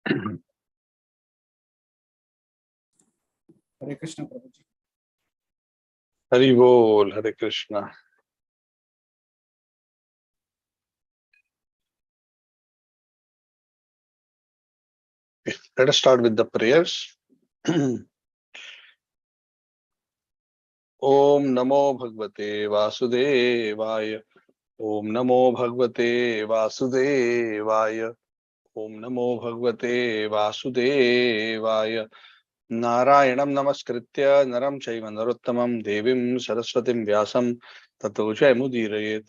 Hare Krishna, Prabhuji. Hari Bol, Hare Krishna. Let us start with the prayers. Om Namo Bhagavate Vasudevaya. Om Namo Bhagavate Vasudevaya. Om Namo Bhagavate Vasudevaya. Narayanam Namaskritya Naram Chaiva Narottamam Devim Saraswatim Vyasam Tato Jayamudiraye.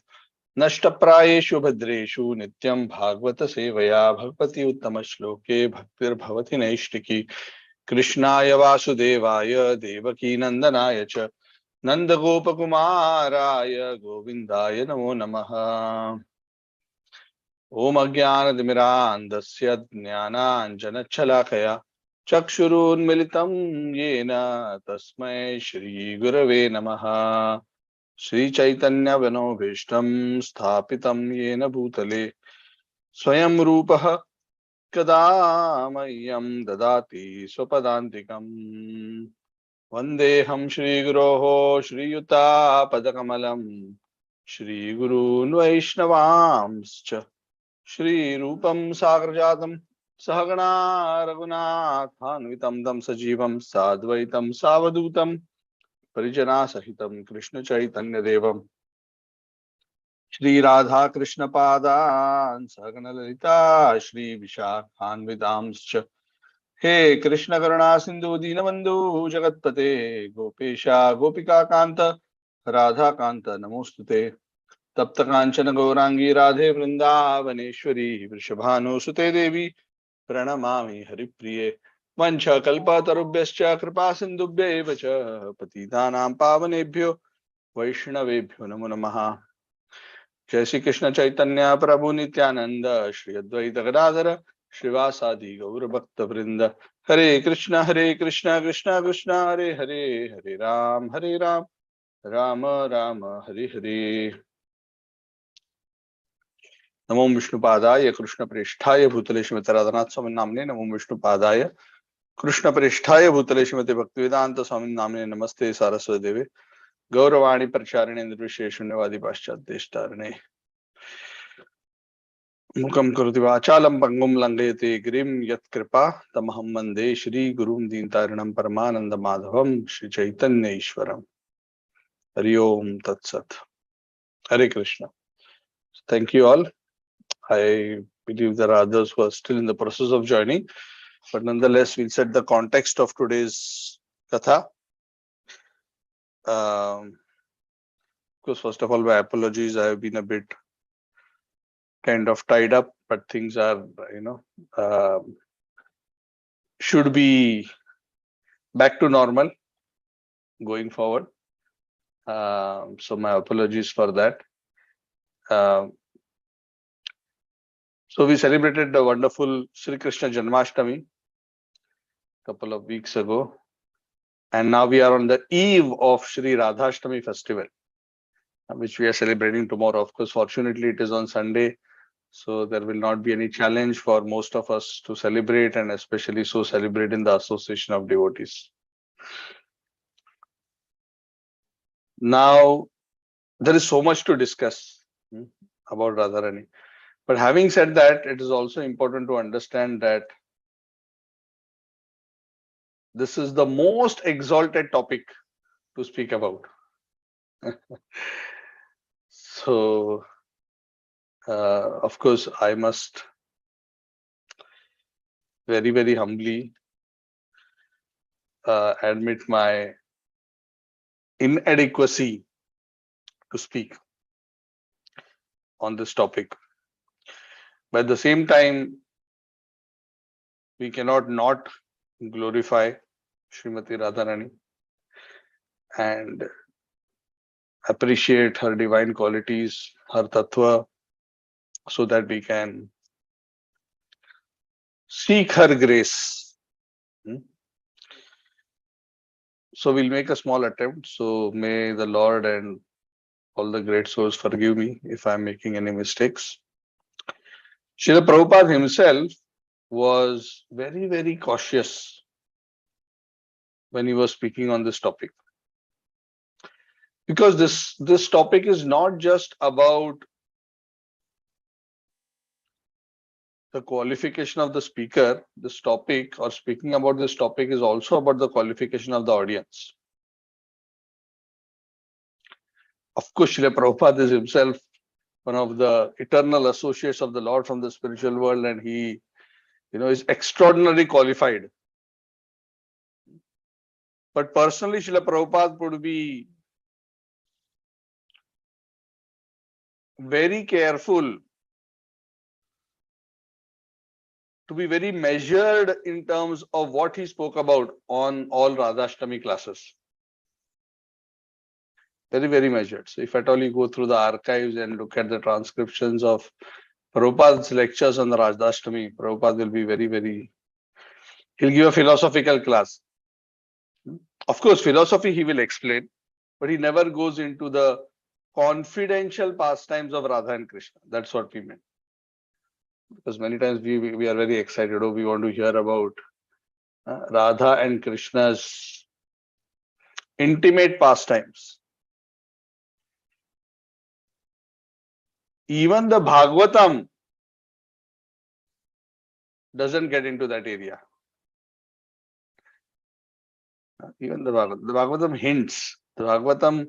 नष्टप्रायेषु भद्रेषु नित्यं भागवत सेवया भगवती उत्तम श्लोके भक्तिर्भवति नैष्टिकी कृष्णाय वासुदेवाय देवकी नंदनाय च नंदगोपकुमाराय गोविन्दाय नमो नमः। ओम अज्ञानतिमिरान्धस्य ज्ञानाञ्जनशलाकया चक्षुरुन्मिलितं येन तस्मै श्रीगुरवे नमः। श्री चैतन्य मनोभीष्टं स्थापितं येन भूतले स्वयं रूपः कदा मह्यं ददाति स्वपदान्तिकम्। वन्देऽहं श्रीगुरोः श्रीयुतापदकमलं श्रीगुरून् वैष्णवांश्च श्रीरूपं साग्रजातं सहगणा रघुनाथान्वितं तं सजीवं साद्वैतं सावधूतं परिजना सहितं कृष्ण चैतन्य देवम श्री राधा कृष्ण पादान् सहगण ललिता श्री विशाखान्वितांश्च हे कृष्ण करुणा सिंधु दीनबंधु जगत्पते गोपेशा गोपिका कांत राधा कांत नमोस्तुते तप्त कांचन गौरांगी राधे वृंदावनेश्वरी वृषभानुसुते देवी प्रणमामि हरिप्रिये वंशकल्पतरुभ्यश्च कृपा सिन्धुभ्यैव च पतितानां पावनेभ्यो वैष्णवेभ्यो नमो नमः। जय श्री कृष्ण चैतन्य प्रभु नित्यानंद श्री अद्वैत गदाधर श्रीवासादि गौर भक्त वृंद हरे कृष्ण कृष्ण कृष्ण हरे हरे हरे राम राम राम हरे हरे। नमो विष्णुपादाय कृष्ण प्रेष्ठाय भूतले श्रीमते राधानाथ स्वामी नामने नमो विष्णुपादाय कृष्ण प्रेष्ठाय भूतले श्रीमते भक्तिवेदांत स्वामी नामने नमस्ते सारस्वती देवे गौरवाणी प्रचारिणे निर्विशेष शून्यवादी पाश्चात्येष्टारणे मुखम करोति वाचालं पंगुम लंघयते गिरिं यत्कृपा तमहं वन्दे श्री गुरुं दीनतारिणं परमानंद माधवम श्री चैतन्य ईश्वरम। हरि ओम तत्सत। हरे Krishna. Thank you all. I believe there are others who are still in the process of joining, but nonetheless, we'll set the context of today's katha. Of course, first of all, my apologies. I have been a bit kind of tied up, but things are, should be back to normal going forward. So my apologies for that. So we celebrated the wonderful Sri Krishna Janmashtami a couple of weeks ago. And now we are on the eve of Sri Radhastami festival, which we are celebrating tomorrow. Of course, fortunately, it is on Sunday, so there will not be any challenge for most of us to celebrate, and especially so celebrate in the association of devotees. Now, there is so much to discuss about Radharani. But having said that, it is also important to understand that this is the most exalted topic to speak about. So, of course, I must very, very humbly admit my inadequacy to speak on this topic. But at the same time, we cannot not glorify Srimati Radharani and appreciate her divine qualities, her tattva, so that we can seek her grace. So we'll make a small attempt. So may the Lord and all the great souls forgive me if I'm making any mistakes. Srila Prabhupada himself was very, very cautious when he was speaking on this topic. Because this topic is not just about the qualification of the speaker. This topic, or speaking about this topic, is also about the qualification of the audience. Of course, Srila Prabhupada is himself one of the eternal associates of the Lord from the spiritual world, and he, is extraordinarily qualified. But personally, Srila Prabhupada would be very careful to be very measured in terms of what he spoke about on all Radhastami classes. Very, very measured. So if at all you go through the archives and look at the transcriptions of Prabhupada's lectures on the Radhastami, Prabhupada will be very, very, he'll give a philosophical class. Of course, philosophy he will explain, but he never goes into the confidential pastimes of Radha and Krishna. That's what we meant. Because many times we are very excited, we want to hear about Radha and Krishna's intimate pastimes. Even the Bhagavatam doesn't get into that area. Even the Bhagavatam hints. The Bhagavatam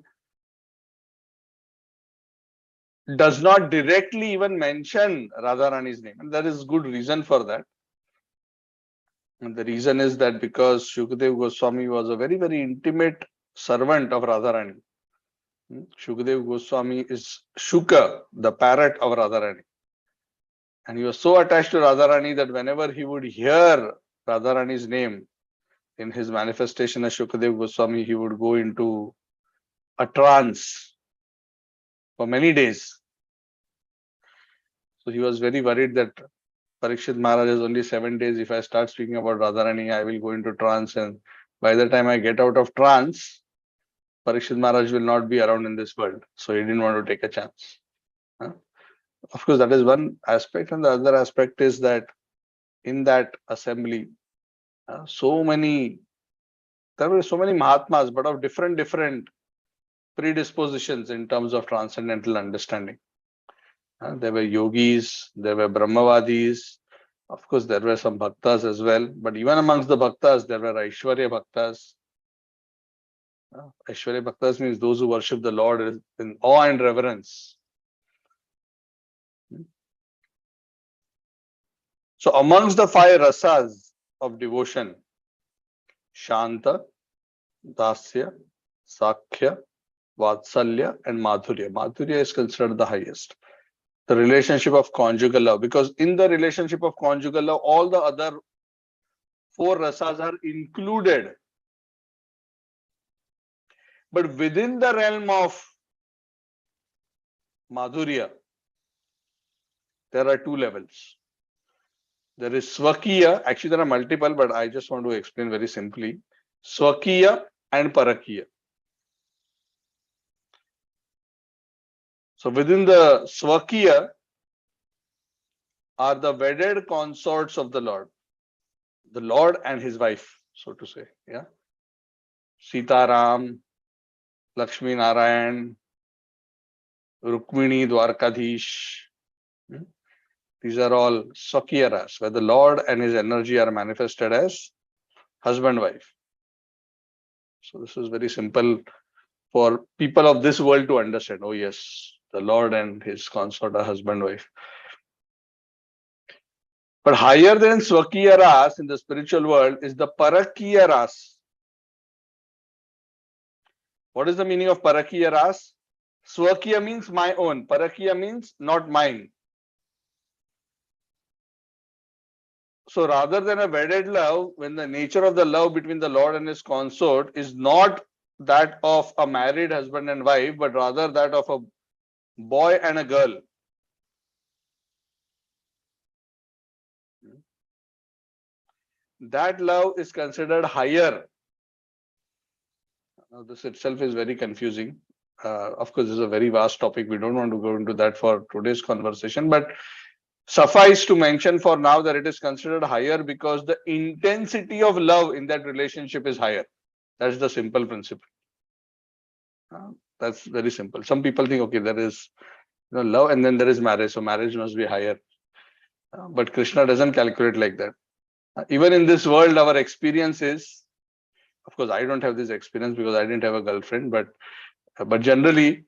does not directly even mention Radharani's name. And there is good reason for that. And the reason is that because Shukadeva Goswami was a very, very intimate servant of Radharani. Shukadeva Goswami is Shuka, the parrot of Radharani. And he was so attached to Radharani that whenever he would hear Radharani's name in his manifestation as Shukadeva Goswami, he would go into a trance for many days. So he was very worried that Parikshit Maharaj is only 7 days. If I start speaking about Radharani, I will go into trance. And by the time I get out of trance, Parikshit Maharaj will not be around in this world. So he didn't want to take a chance. Of course, that is one aspect. And the other aspect is that in that assembly, there were so many Mahatmas, but of different predispositions in terms of transcendental understanding. There were yogis, there were Brahmavadis, of course there were some bhaktas as well, but even amongst the bhaktas there were Aishwarya bhaktas. Aishwarya bhaktas means those who worship the Lord in awe and reverence. So amongst the 5 rasas of devotion, Shanta, Dasya, Sakhya, Vatsalya and Madhurya. Madhurya is considered the highest. The relationship of conjugal love, because in the relationship of conjugal love, all the other 4 rasas are included. But within the realm of Madhurya, there are 2 levels. There is Swakiya, actually there are multiple, but I just want to explain very simply. Swakiya and Parakiya. So within the Swakiya are the wedded consorts of the Lord and his wife, so to say. Yeah, Sita Ram, Lakshmi Narayan, Rukmini, Dwarkadhish. These are all Swakiyaras, where the Lord and his energy are manifested as husband-wife. So this is very simple for people of this world to understand. Oh yes, the Lord and his consort are husband-wife. But higher than Swakiyaras in the spiritual world is the Parakiyaras. What is the meaning of Parakiyaras? Swakiya means my own. Parakiya means not mine. So rather than a wedded love, when the nature of the love between the Lord and his consort is not that of a married husband and wife, but rather that of a boy and a girl. That love is considered higher. Now, this itself is very confusing. Of course, this is a very vast topic. We don't want to go into that for today's conversation, but Suffice to mention for now that it is considered higher because the intensity of love in that relationship is higher. That's the simple principle. That's very simple. Some people think, okay, there is love and then there is marriage, so marriage must be higher. But Krishna doesn't calculate like that. Even in this world, our experience is, of course, I don't have this experience because I didn't have a girlfriend, but generally,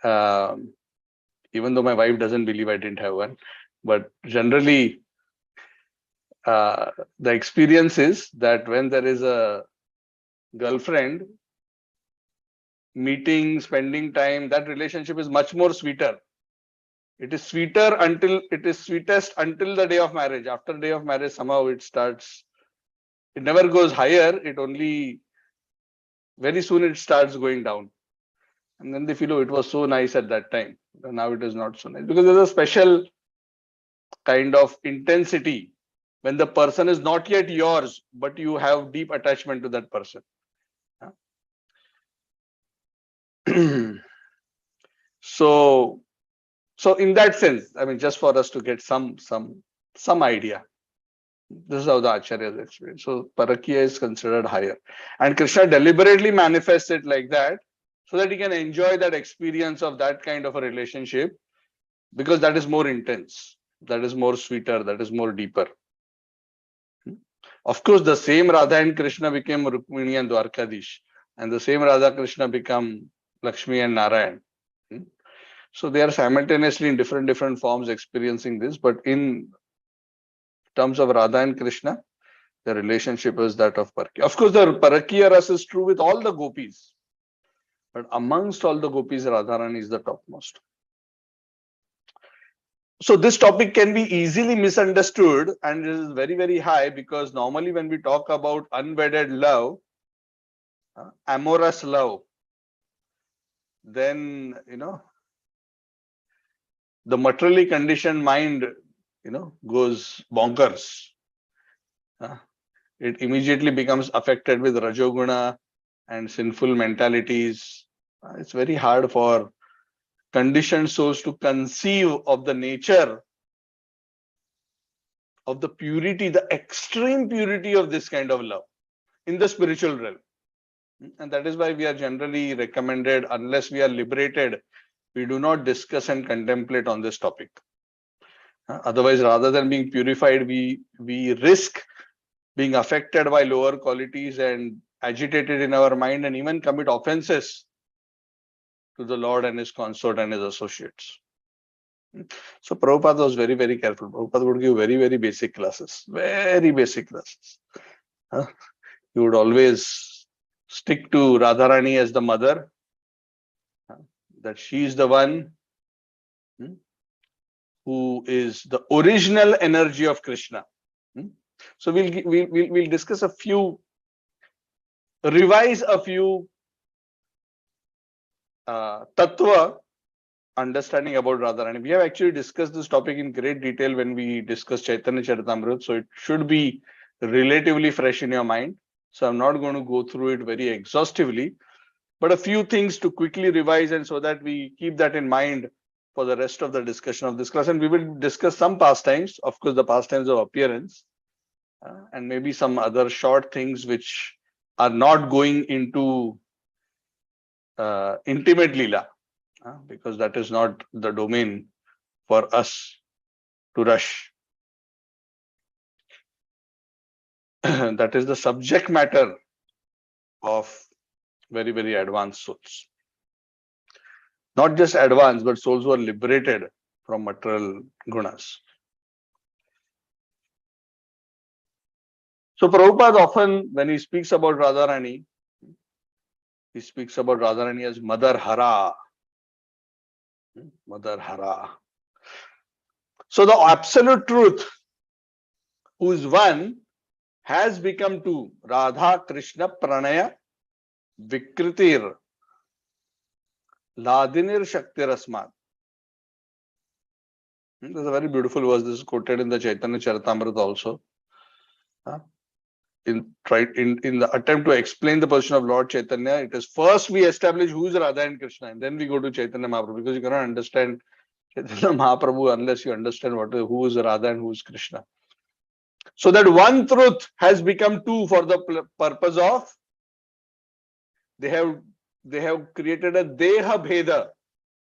even though my wife doesn't believe I didn't have one, but generally, the experience is that when there is a girlfriend, meeting, spending time, that relationship is much more sweeter. It is sweetest until the day of marriage. After the day of marriage, somehow it never goes higher. It only, very soon it starts going down. And then they feel, oh, it was so nice at that time. Now it is not so nice. Because there's a special kind of intensity when the person is not yet yours, but you have deep attachment to that person. So in that sense, I mean, just for us to get some idea, this is how the Acharyas explain. So Parakya is considered higher, and Krishna deliberately manifests it like that so that he can enjoy that experience of that kind of a relationship, because that is more intense, that is more sweeter, that is more deeper. Of course, the same Radha and Krishna became Rukmini and Dwarkadish, and the same Radha Krishna become Lakshmi and Narayan. So they are simultaneously in different forms experiencing this, but in terms of Radha and Krishna, the relationship is that of Parakya. Of course, the Parakya Ras is true with all the gopis, but amongst all the gopis, Radharani is the topmost. So this topic can be easily misunderstood, and it is very high, because normally when we talk about unwedded love, amorous love, then the materially conditioned mind goes bonkers. It immediately becomes affected with Rajoguna and sinful mentalities. It's very hard for conditioned souls to conceive of the nature of the purity, the extreme purity of this kind of love in the spiritual realm. And that is why we are generally recommended, unless we are liberated, we do not discuss and contemplate on this topic. Otherwise, rather than being purified, we risk being affected by lower qualities and agitated in our mind, and even commit offenses to the Lord and his consort and his associates. So Prabhupada was very careful. Prabhupada would give very basic classes, very basic classes. He would always stick to Radharani as the mother, that she is the one who is the original energy of Krishna. So we'll discuss revise a few tattva understanding about Radharani. We have actually discussed this topic in great detail when we discussed Chaitanya Charitamrita, so it should be relatively fresh in your mind. So I'm not going to go through it very exhaustively, but a few things to quickly revise, and so that we keep that in mind for the rest of the discussion of this class. And we will discuss some pastimes, of course, the pastimes of appearance, and maybe some other short things which are not going into intimate Leela, because that is not the domain for us to rush. That is the subject matter of very advanced souls. Not just advanced, but souls who are liberated from material gunas. So Prabhupada often, when he speaks about Radharani, he speaks about Radharani as Mother Hara. Mother Hara. So the absolute truth, who is one, has become two. Radha Krishna Pranaya Vikritir Ladinir Shaktirasmat. There's a very beautiful verse. This is quoted in the Chaitanya Charitamrita also. In the attempt to explain the position of Lord Chaitanya, it is first we establish who is Radha and Krishna, and then we go to Chaitanya Mahaprabhu, because you cannot understand Chaitanya Mahaprabhu, unless you understand who is Radha and who is Krishna. So that one truth has become two for the purpose of, they have created a Deha Bheda.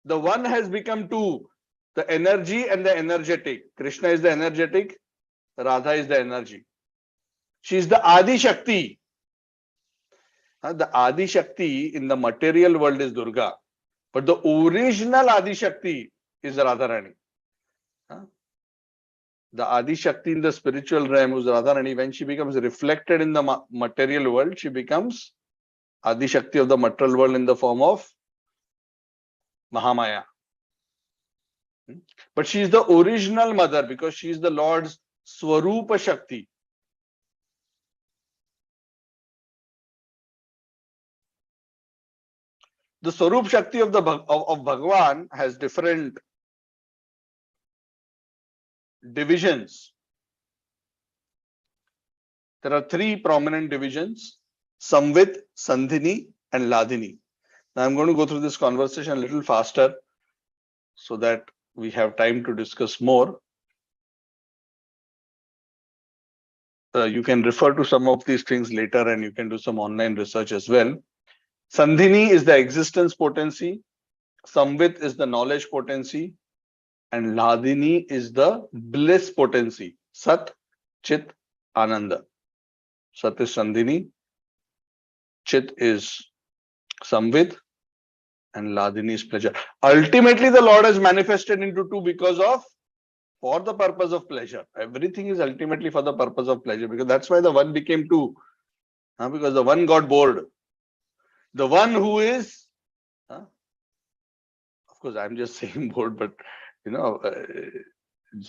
The one has become two, the energy and the energetic. Krishna is the energetic, Radha is the energy. She is the Adi Shakti. The Adi Shakti in the material world is Durga, but the original Adi Shakti is Radharani. The Adi Shakti in the spiritual realm is Radharani. When she becomes reflected in the material world, she becomes Adi Shakti of the material world in the form of Mahamaya. But she is the original mother because she is the Lord's Swarupa Shakti. The Swarup Shakti of Bhagavan has different divisions. There are three prominent divisions: Samvit, Sandhini, and Ladini. Now I'm going to go through this conversation a little faster so that we have time to discuss more. You can refer to some of these things later and you can do some online research as well. Sandhini is the existence potency, Samvit is the knowledge potency, and Ladini is the bliss potency. Sat, Chit, Ananda. Sat is Sandhini, Chit is Samvit, and Ladini is pleasure. Ultimately, the Lord has manifested into two because of, for the purpose of pleasure. Everything is ultimately for the purpose of pleasure, because that's why the one became two. Because the one got bored. The one who is, of course, I'm just saying bored, but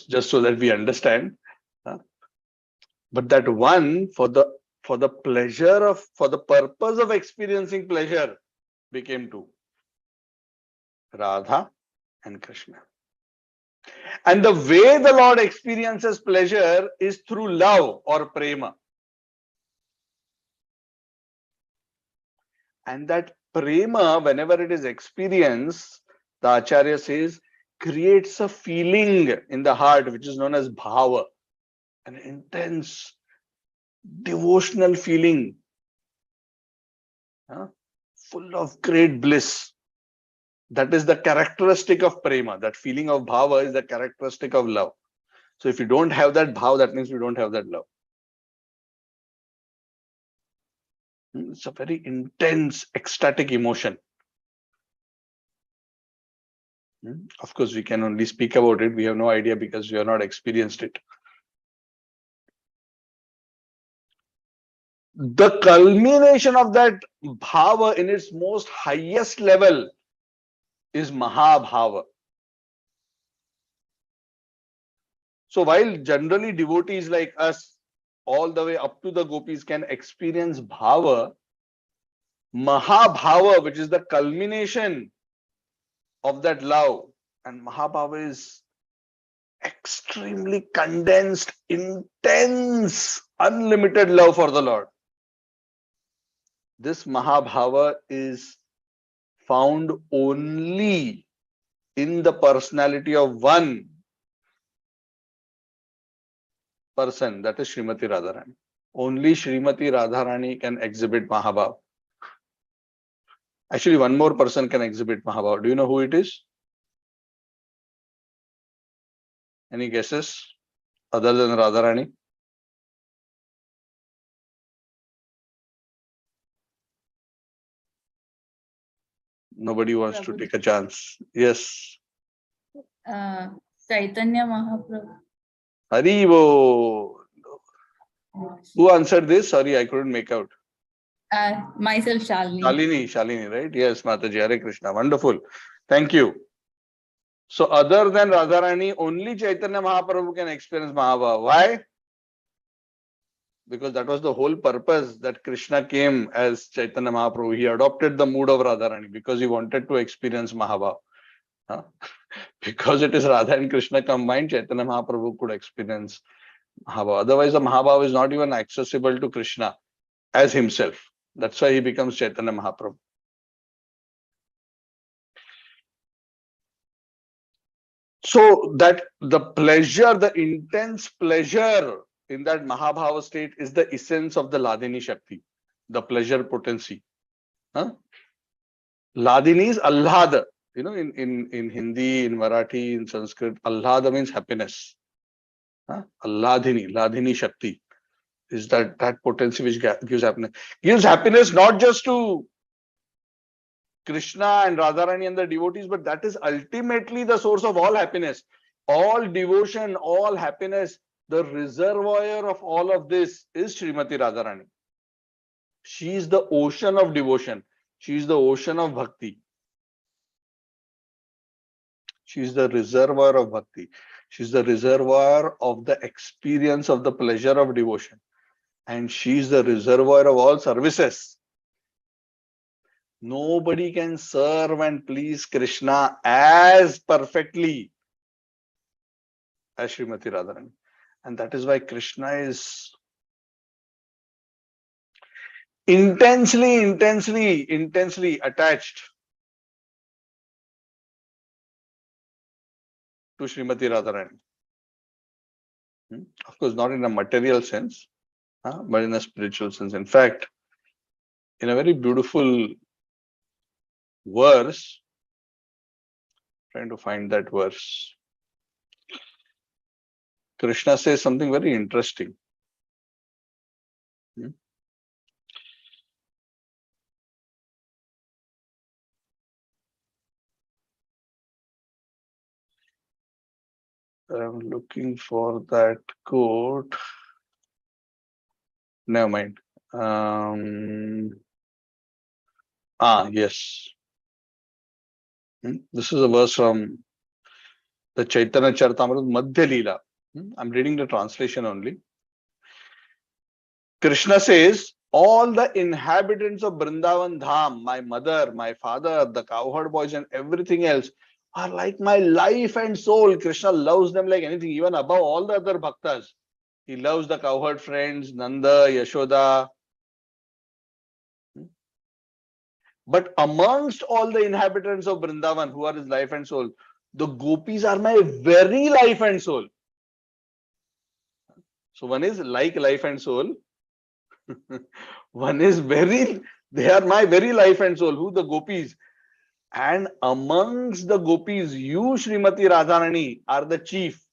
just so that we understand. But that one for the pleasure of, for the purpose of experiencing pleasure became two. Radha and Krishna. And the way the Lord experiences pleasure is through love or prema. And that prema, whenever it is experienced, the Acharya says, creates a feeling in the heart which is known as bhava, an intense devotional feeling, full of great bliss. That is the characteristic of prema. That feeling of bhava is the characteristic of love. So if you don't have that bhava, that means you don't have that love. It's a very intense, ecstatic emotion. Of course, we can only speak about it. We have no idea because we have not experienced it. The culmination of that bhava in its most highest level is Mahabhava. So while generally devotees like us, all the way up to the gopis, can experience bhava, Mahabhava, which is the culmination of that love, and Mahabhava is extremely condensed, intense, unlimited love for the Lord. This Mahabhava is found only in the personality of one person, that is Srimati Radharani. Only Srimati Radharani can exhibit Mahabhava. Actually, one more person can exhibit Mahabhava. Do you know who it is? Any guesses other than Radharani? Nobody wants to take a chance. Yes. Chaitanya Mahaprabhu. Haribo. Who answered this? Sorry, I couldn't make out. Myself, Shalini. Shalini, right? Yes, Mataji. Hare Krishna. Wonderful. Thank you. So other than Radharani, only Chaitanya Mahaprabhu can experience Mahabhava. Why? Because that was the whole purpose that Krishna came as Chaitanya Mahaprabhu. He adopted the mood of Radharani because he wanted to experience Mahabhava. Because it is Radha and Krishna combined, Chaitanya Mahaprabhu could experience Mahabhava. Otherwise, the Mahabhava is not even accessible to Krishna as himself. That's why he becomes Chaitanya Mahaprabhu. So that the pleasure, the intense pleasure in that Mahabhava state is the essence of the Ladini Shakti, the pleasure potency. Huh? Ladini is Allada. You know, in Hindi, in Marathi, in Sanskrit, Allada means happiness. Huh? Ladini Shakti is that potency which gives happiness. Gives happiness not just to Krishna and Radharani and the devotees, but that is ultimately the source of all happiness. All devotion, all happiness, the reservoir of all of this is Srimati Radharani. She is the ocean of devotion. She is the ocean of bhakti. She is the reservoir of bhakti. She is the reservoir of the experience of the pleasure of devotion. And she is the reservoir of all services. Nobody can serve and please Krishna as perfectly as Srimati Radharani. And that is why Krishna is intensely attached to Srimati Radharani. Of course, not in a material sense, but in a spiritual sense. In fact, in a very beautiful verse, trying to find that verse, Krishna says something very interesting. I'm looking for that quote. Never mind. Yes. This is a verse from the Chaitanya Charitamrita Madhya Leela. I'm reading the translation only. Krishna says, all the inhabitants of Vrindavan Dham, my mother, my father, the cowherd boys and everything else are like my life and soul. Krishna loves them like anything, even above all the other bhaktas. He loves the cowherd friends, Nanda, Yashoda. But amongst all the inhabitants of Vrindavan who are his life and soul, the gopis are my very life and soul. So one is like life and soul. One is they are my very life and soul. Who? The gopis. And amongst the gopis, you, Srimati Radharani, are the chief.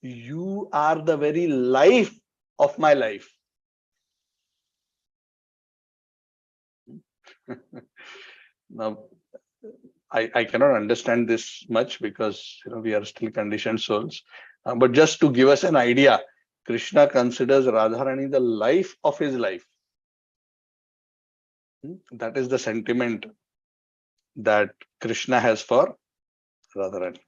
You are the very life of my life. Now, I cannot understand this much because we are still conditioned souls. But just to give us an idea, Krishna considers Radharani the life of his life. That is the sentiment that Krishna has for Radharani.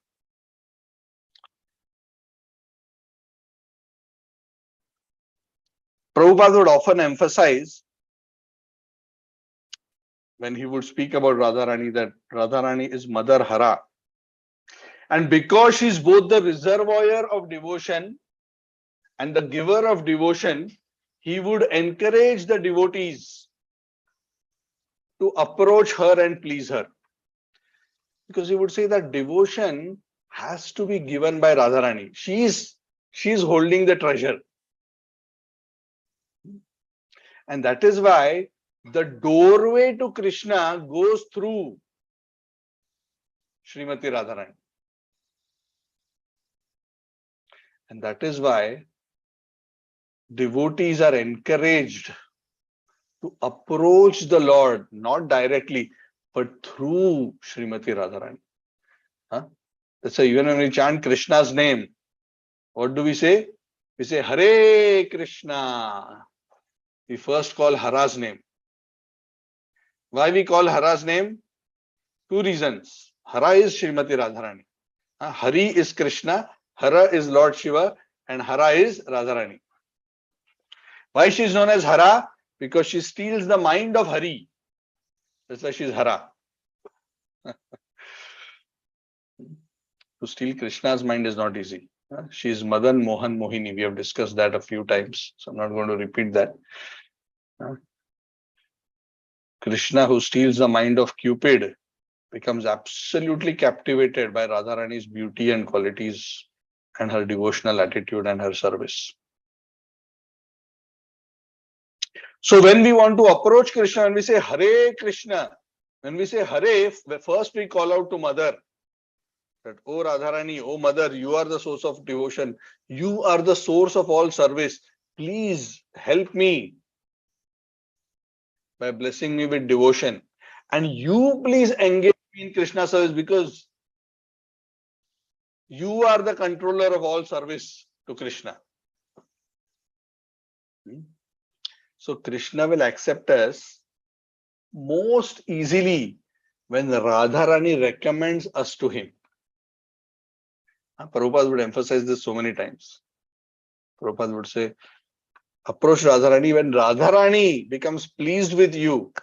Prabhupada would often emphasize when he would speak about Radharani that Radharani is Mother Hara. And because she is both the reservoir of devotion and the giver of devotion, he would encourage the devotees to approach her and please her. Because he would say that devotion has to be given by Radharani. She is holding the treasure. And that is why the doorway to Krishna goes through Srimati Radharani. And that is why devotees are encouraged to approach the Lord, not directly, but through Srimati Radharani. That's why even when we chant Krishna's name, what do we say? We say Hare Krishna. We first call Hara's name. Why we call Hara's name? Two reasons. Hara is Srimati Radharani. Hari is Krishna, Hara is Lord Shiva, and Hara is Radharani. Why she is known as Hara? Because she steals the mind of Hari. That's why she is Hara. To steal Krishna's mind is not easy. She is Madan, Mohan, Mohini. We have discussed that a few times, so I'm not going to repeat that. Krishna, who steals the mind of Cupid, becomes absolutely captivated by Radharani's beauty and qualities and her devotional attitude and her service. So when we want to approach Krishna, when we say Hare Krishna, when we say Hare, first we call out to Mother. That, oh Radharani, oh Mother, you are the source of devotion. You are the source of all service. Please help me by blessing me with devotion. And you please engage me in Krishna service, because you are the controller of all service to Krishna. So Krishna will accept us most easily when Radharani recommends us to him. Prabhupada would emphasize this so many times. Prabhupada would say, approach Radharani when Radharani becomes pleased with you.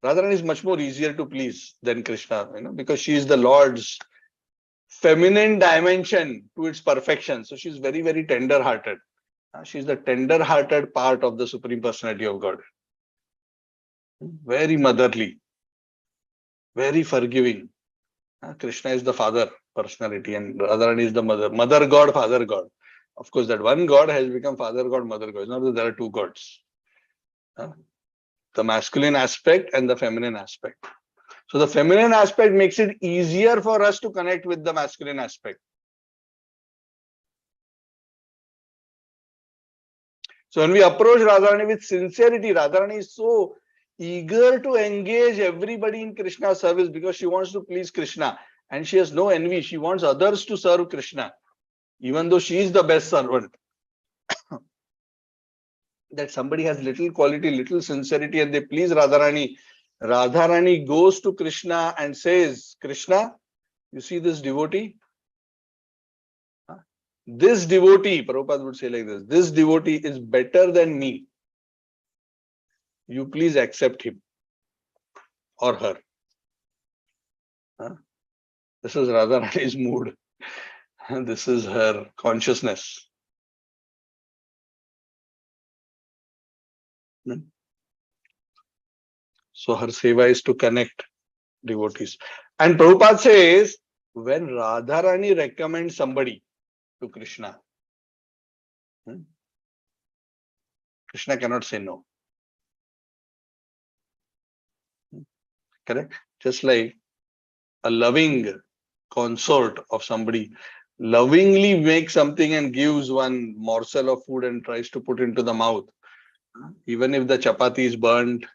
Radharani is much more easier to please than Krishna, because she is the Lord's feminine dimension to its perfection. So she's very, very tender-hearted. She's the tender-hearted part of the Supreme Personality of God. Very motherly, very forgiving. Krishna is the father personality and Radharani is the mother. Mother God, father God. Of course, that one God has become father God, mother God. It's not that there are two gods. The masculine aspect and the feminine aspect. So the feminine aspect makes it easier for us to connect with the masculine aspect. So when we approach Radharani with sincerity, Radharani is so eager to engage everybody in Krishna's service because she wants to please Krishna. And she has no envy. She wants others to serve Krishna, even though she is the best servant. That somebody has little quality, little sincerity, and they please Radharani. Radharani goes to Krishna and says, Krishna, you see this devotee? This devotee, Prabhupada would say like this devotee is better than me. You please accept him or her. This is Radharani's mood. This is her consciousness. So her seva is to connect devotees. And Prabhupada says, when Radharani recommends somebody to Krishna, Krishna cannot say no. Correct? Just like a loving consort of somebody lovingly makes something and gives one morsel of food and tries to put into the mouth. Even if the chapati is burnt,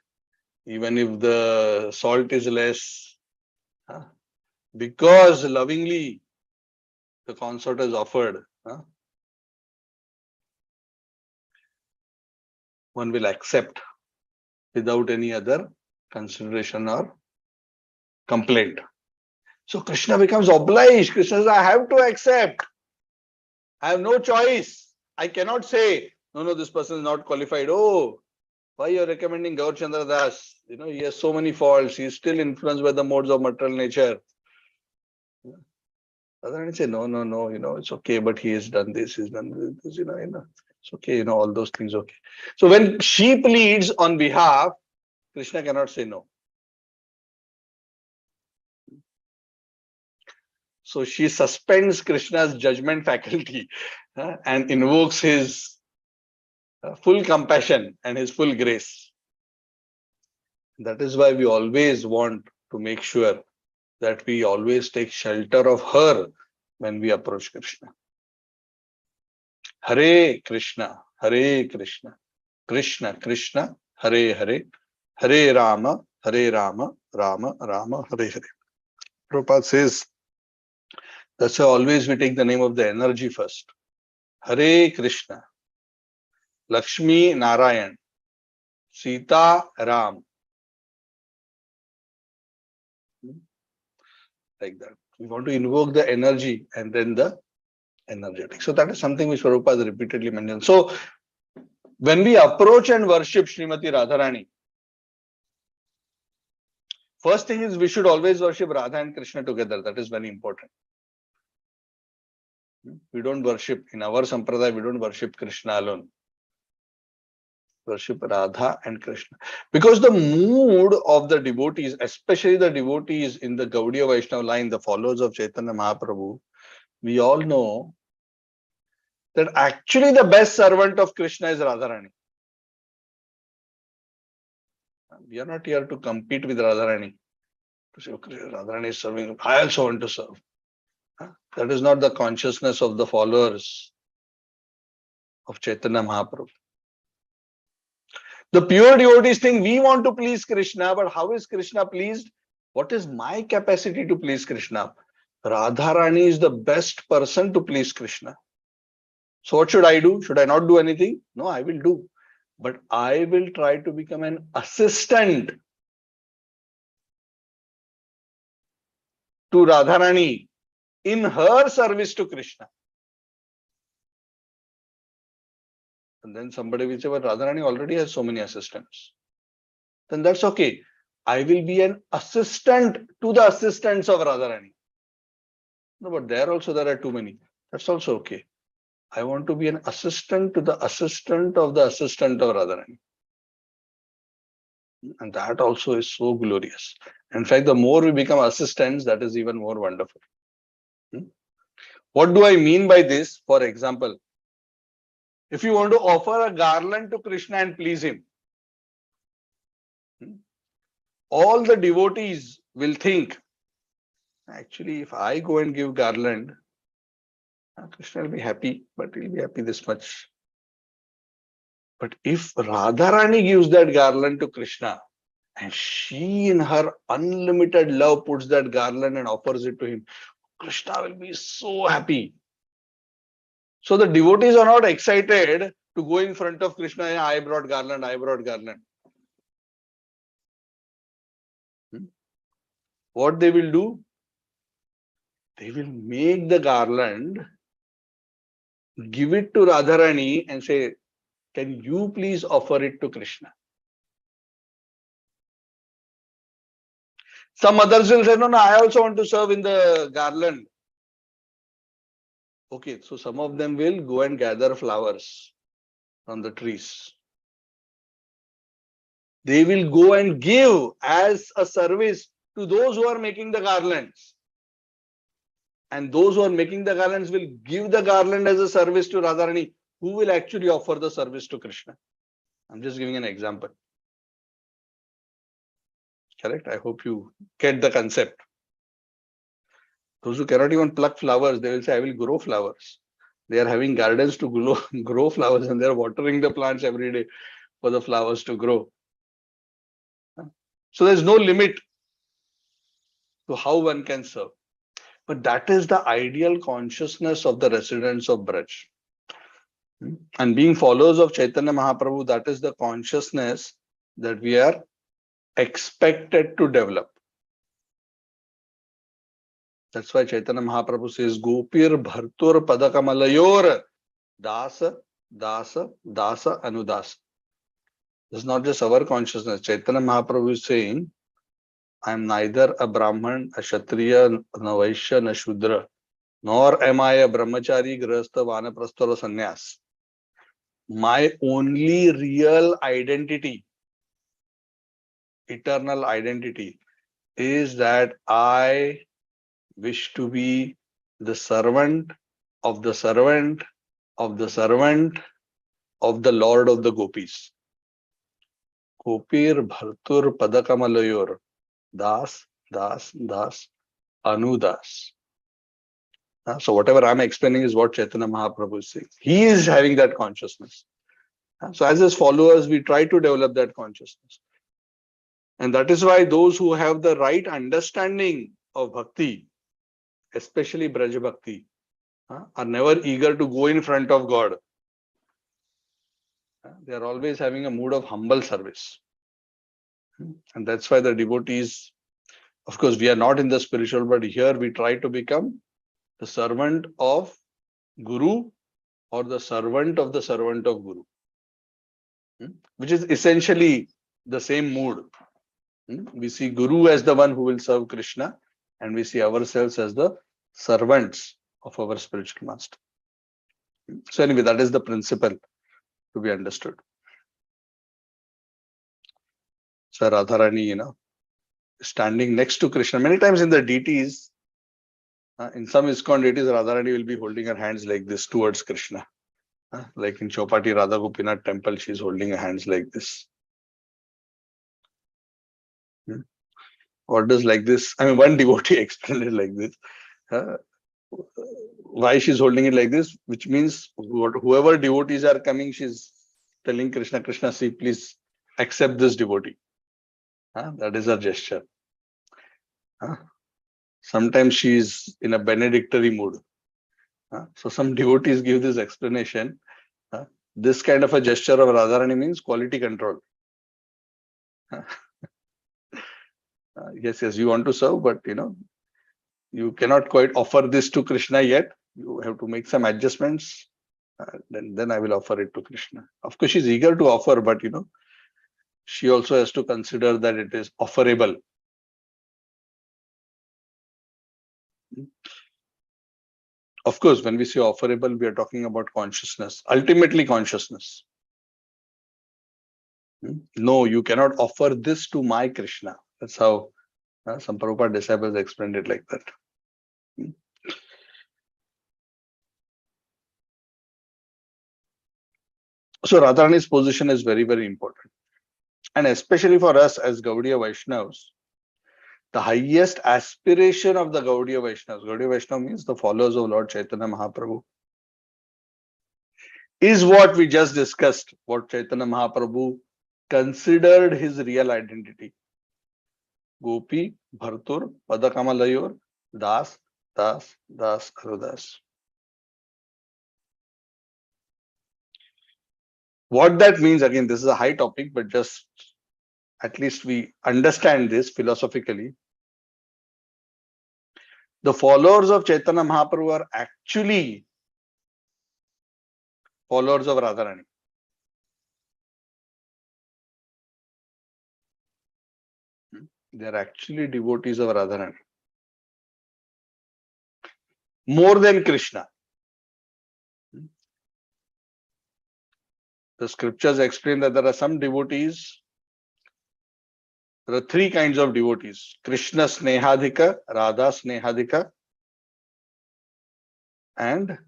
even if the salt is less, because lovingly the consort is offered, one will accept without any other consideration or complaint. So Krishna becomes obliged. Krishna says, I have to accept. I have no choice. I cannot say, no, this person is not qualified. Oh, why you are recommending Gaur Chandra Das? He has so many faults. He is still influenced by the modes of material nature. Radharani say, no, it's okay, but he has done this, he's done this, it's okay, all those things okay. So when she pleads on behalf, Krishna cannot say no. So she suspends Krishna's judgment faculty and invokes his full compassion and his full grace. That is why we always want to make sure that we always take shelter of her when we approach Krishna. Hare Krishna, Krishna Krishna, Hare Hare, Hare Rama, Rama Rama, Hare Hare. Prabhupada says, that's why always we take the name of the energy first. Hare Krishna, Lakshmi Narayan, Sita Ram. Like that. We want to invoke the energy and then the energetic. So that is something which Prabhupada repeatedly mentioned. So when we approach and worship Srimati Radharani, first thing is we should always worship Radha and Krishna together. That is very important. We don't worship, in our sampradaya, we don't worship Krishna alone. Worship Radha and Krishna. Because the mood of the devotees, especially the devotees in the Gaudiya Vaishnava line, the followers of Chaitanya Mahaprabhu, we all know that actually the best servant of Krishna is Radharani. We are not here to compete with Radharani. To say, okay, Radharani is serving, I also want to serve. That is not the consciousness of the followers of Chaitanya Mahaprabhu. The pure devotees think we want to please Krishna, but how is Krishna pleased? What is my capacity to please Krishna? Radharani is the best person to please Krishna. So what should I do? Should I not do anything? No, I will do. But I will try to become an assistant to Radharani in her service to Krishna. And then somebody will say, well, Radharani already has so many assistants. Then that's okay. I will be an assistant to the assistants of Radharani. No, but there are too many. That's also okay. I want to be an assistant to the assistant of the assistant of Radharani. And that also is so glorious. In fact, the more we become assistants, that is even more wonderful. What do I mean by this? For example, if you want to offer a garland to Krishna and please him, all the devotees will think, actually, if I go and give garland, Krishna will be happy, but he'll be happy this much. But if Radharani gives that garland to Krishna, and she in her unlimited love puts that garland and offers it to him, Krishna will be so happy. So the devotees are not excited to go in front of Krishna and I brought garland, I brought garland. What they will do? They will make the garland, give it to Radharani and say, can you please offer it to Krishna? Some others will say, no, I also want to serve in the garland. Okay, so some of them will go and gather flowers from the trees. They will go and give as a service to those who are making the garlands. And those who are making the garlands will give the garland as a service to Radharani, who will actually offer the service to Krishna. I'm just giving an example. Correct? I hope you get the concept. Those who cannot even pluck flowers, they will say, I will grow flowers. They are having gardens to grow flowers and they are watering the plants every day for the flowers to grow. So there's no limit to how one can serve. But that is the ideal consciousness of the residents of Braj. And being followers of Chaitanya Mahaprabhu, that is the consciousness that we are expected to develop. That's why Chaitanya Mahaprabhu says, Gopir Bhartur Padakamalayor Dasa, Dasa, Dasa, Anudasa. This is not just our consciousness. Chaitanya Mahaprabhu is saying, I am neither a Brahman, a Kshatriya, a Vaishya, a Shudra, nor am I a Brahmachari, Grihastha, Vanaprastha or Sannyas. My only real identity, eternal identity, is that I wish to be the servant of the servant of the servant of the Lord of the Gopis. Gopir Bhartur Padakamalayor Das, Das, Das, Anudas. So whatever I'm explaining is what Chaitanya Mahaprabhu is saying. He is having that consciousness. So as his followers, we try to develop that consciousness. And that is why those who have the right understanding of bhakti, especially Braj Bhakti, are never eager to go in front of God. They are always having a mood of humble service. And that's why the devotees, of course, we are not in the spiritual, but here we try to become the servant of Guru or the servant of Guru, which is essentially the same mood. We see Guru as the one who will serve Krishna, and we see ourselves as the servants of our spiritual master. So anyway, that is the principle to be understood. where Radharani, standing next to Krishna. Many times in the deities, in some ISKCON deities, Radharani will be holding her hands like this towards Krishna. Like in Chopati Radha Gopinath temple, she's holding her hands like this. What does like this? I mean, one devotee explained it like this. Why she's holding it like this? Which means whoever devotees are coming, she's telling Krishna, Krishna, see, please accept this devotee. That is her gesture. Sometimes she's in a benedictory mood. So some devotees give this explanation. This kind of a gesture of Radharani means quality control. Yes, you want to serve, but you cannot quite offer this to Krishna yet. You have to make some adjustments. Then I will offer it to Krishna. Of course, she's eager to offer, but she also has to consider that it is offerable. Of course, when we say offerable, we are talking about consciousness, ultimately consciousness. No, you cannot offer this to my Krishna. That's how some Prabhupada disciples explained it like that. So Radharani's position is very, very important. And especially for us as Gaudiya Vaishnavas, the highest aspiration of the Gaudiya Vaishnava means the followers of Lord Chaitanya Mahaprabhu, is what we just discussed, what Chaitanya Mahaprabhu considered his real identity. Gopi, Bhartur, Padakamalayur, Das, Das, Das, Arudas. What that means, again, this is a high topic, but just at least we understand this philosophically. The followers of Chaitanya Mahaprabhu are actually followers of Radharani. They are actually devotees of Radharani. More than Krishna. The scriptures explain that there are some devotees. There are three kinds of devotees: Krishna Snehadhika, Radha Snehadhika, and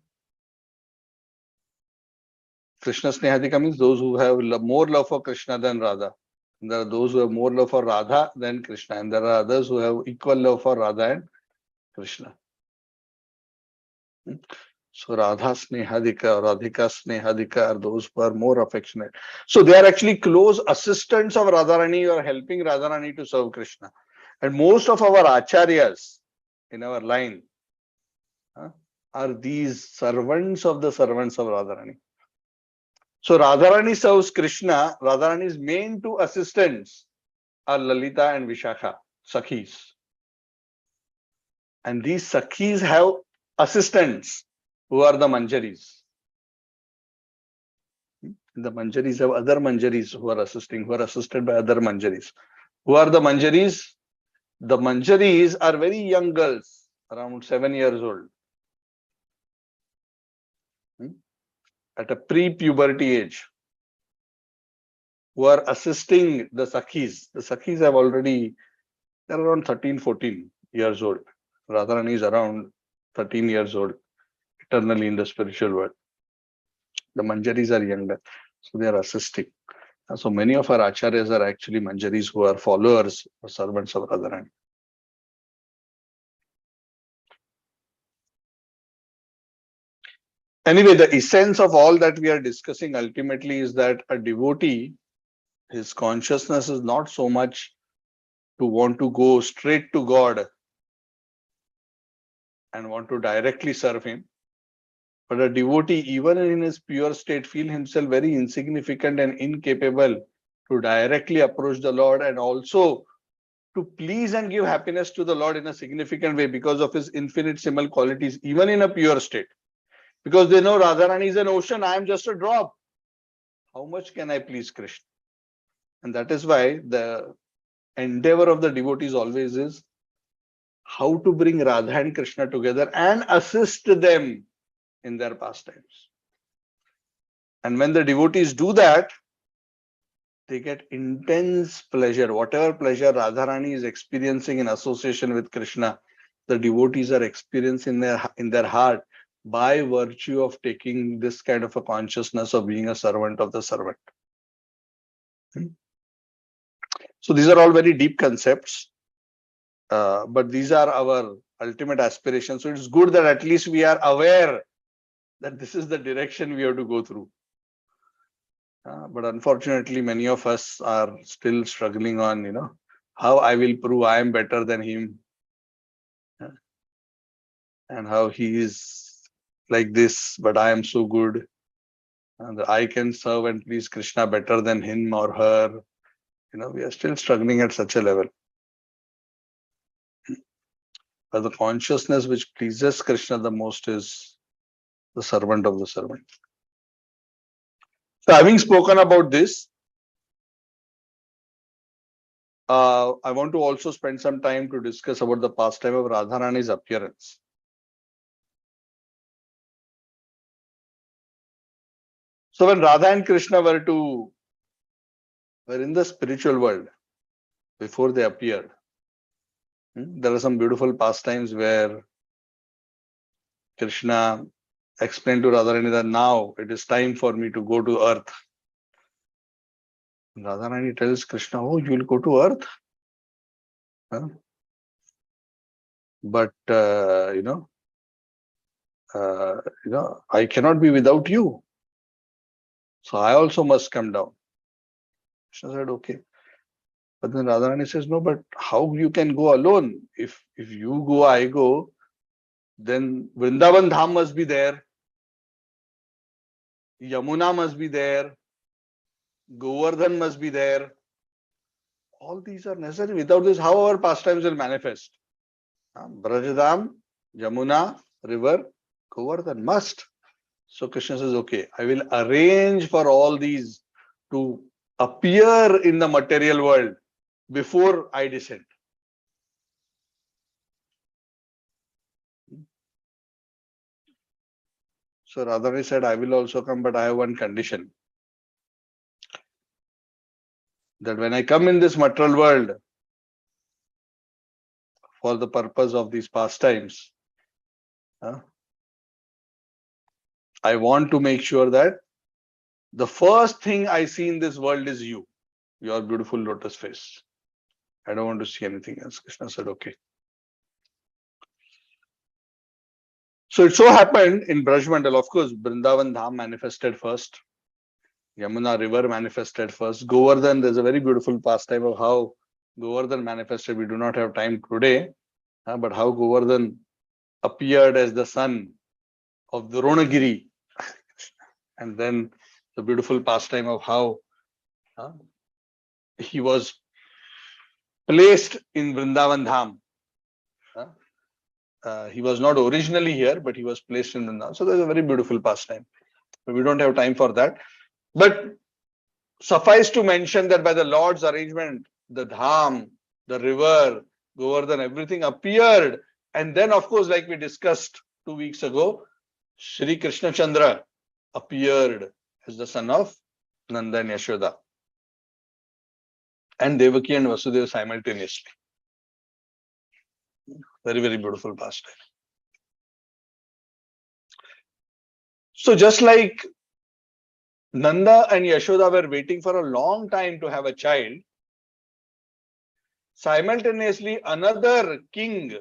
Krishna Snehadhika means those who have more love for Krishna than Radha. And there are those who have more love for Radha than Krishna, and there are others who have equal love for Radha and Krishna. So Radha Snehadhika or Radhika Snehadhika are those who are more affectionate. So they are actually close assistants of Radharani or helping Radharani to serve Krishna. And most of our acharyas in our line are these servants of the servants of Radharani. So Radharani serves Krishna. Radharani's main two assistants are Lalita and Vishakha, Sakhis. And these Sakhis have assistants who are the Manjaris. The Manjaris have other Manjaris who are assisted by other Manjaris. Who are the Manjaris? The Manjaris are very young girls, around 7 years old. At a pre-puberty age, who are assisting the Sakhis. The Sakhis have already, they're around 13, 14 years old. Radharani is around 13 years old, eternally in the spiritual world. The Manjaris are younger, so they are assisting. So many of our acharyas are actually Manjaris who are followers or servants of Radharani. Anyway, the essence of all that we are discussing ultimately is that a devotee, his consciousness is not so much to want to go straight to God and want to directly serve him. But a devotee, even in his pure state, feel himself very insignificant and incapable to directly approach the Lord and also to please and give happiness to the Lord in a significant way because of his infinitesimal qualities, even in a pure state. Because they know Radharani is an ocean, I am just a drop. How much can I please Krishna? And that is why the endeavor of the devotees always is how to bring Radha and Krishna together and assist them in their pastimes. And when the devotees do that, they get intense pleasure. Whatever pleasure Radharani is experiencing in association with Krishna, the devotees are experiencing in their heart by virtue of taking this kind of a consciousness of being a servant of the servant. So these are all very deep concepts, but these are our ultimate aspirations. So it's good that at least we are aware that this is the direction we have to go through. But unfortunately, many of us are still struggling on, how I will prove I am better than him, and how he is like this, but I am so good, and I can serve and please Krishna better than him or her. We are still struggling at such a level. But the consciousness which pleases Krishna the most is the servant of the servant. So having spoken about this, I want to also spend some time to discuss about the pastime of Radharani's appearance. So when Radha and Krishna were in the spiritual world before they appeared, there are some beautiful pastimes where Krishna explained to Radharani that now it is time for me to go to earth. Radharani tells Krishna, "Oh, you will go to earth? But I cannot be without you. So I also must come down." Krishna said, "Okay." But then Radharani says, "No, but how you can go alone? If you go, I go, then Vrindavan Dham must be there. Yamuna must be there. Govardhan must be there. All these are necessary. Without this, how our pastimes will manifest? Brajadam, Yamuna, river, Govardhan must." So Krishna says, "Okay, I will arrange for all these to appear in the material world before I descend." So Radharani said, "I will also come, but I have one condition. That when I come in this material world for the purpose of these pastimes, I want to make sure that the first thing I see in this world is you, your beautiful lotus face. I don't want to see anything else." Krishna said, "Okay." So it so happened in Brajmandal, of course, Vrindavan Dham manifested first. Yamuna river manifested first. Govardhan, there's a very beautiful pastime of how Govardhan manifested. We do not have time today, but how Govardhan appeared as the son of Dronagiri. And then the beautiful pastime of how he was placed in Vrindavan Dham. He was not originally here, but he was placed in Vrindavan. So there's a very beautiful pastime. But we don't have time for that. But suffice to mention that by the Lord's arrangement, the Dham, the river, Govardhan, everything appeared. And then, of course, like we discussed 2 weeks ago, Shri Krishna Chandra appeared as the son of Nanda and Yashoda, and Devaki and Vasudeva simultaneously. Very, very beautiful pastime. So just like Nanda and Yashoda were waiting for a long time to have a child, simultaneously another king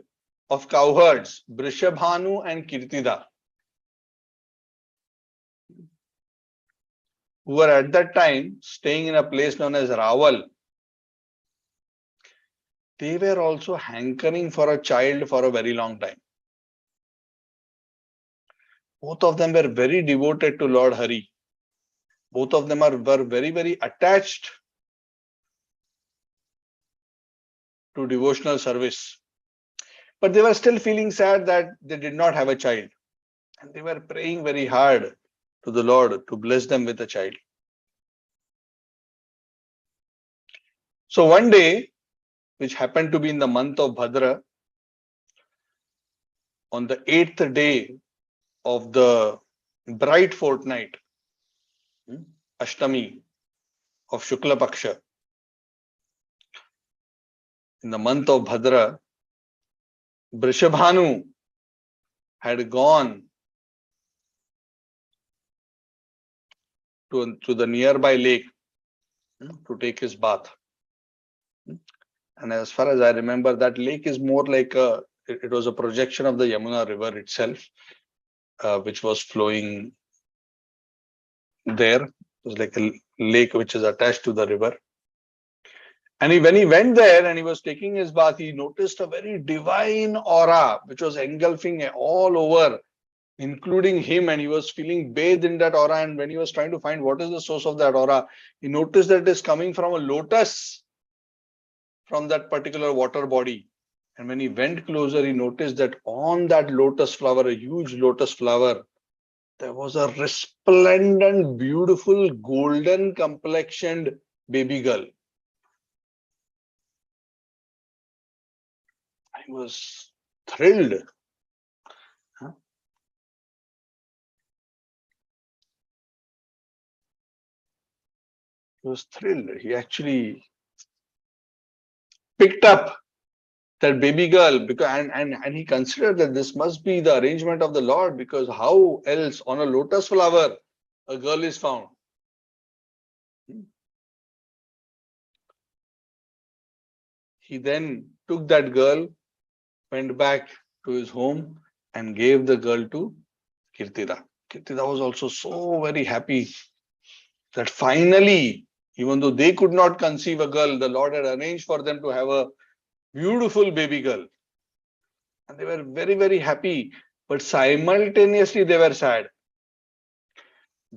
of cowherds, Brishabhanu and Kirtida, who were at that time staying in a place known as Raval, they were also hankering for a child for a very long time. Both of them were very devoted to Lord Hari. Both of them were very, very attached to devotional service. But they were still feeling sad that they did not have a child. And they were praying very hard to the Lord to bless them with a child. So one day, which happened to be in the month of Bhadra, on the 8th day of the bright fortnight, Ashtami of Shukla Paksha, in the month of Bhadra, Vrishabhanu had gone to the nearby lake to take his bath. And as far as I remember, that lake is more like it was a projection of the Yamuna river itself, which was flowing there. It was like a lake which is attached to the river. And when he went there and he was taking his bath, he noticed a very divine aura which was engulfing all over, including him, and he was feeling bathed in that aura. And when he was trying to find what is the source of that aura, he noticed that it is coming from a lotus from that particular water body. And when he went closer, he noticed that on that lotus flower, a huge lotus flower, there was a resplendent, beautiful, golden complexioned baby girl. I was thrilled. He was thrilled. He actually picked up that baby girl because and he considered that this must be the arrangement of the Lord, because how else on a lotus flower a girl is found? He then took that girl, went back to his home and gave the girl to Kirtida. Kirtida was also so very happy that finally, even though they could not conceive a girl, the Lord had arranged for them to have a beautiful baby girl. And they were very, very happy, but simultaneously they were sad.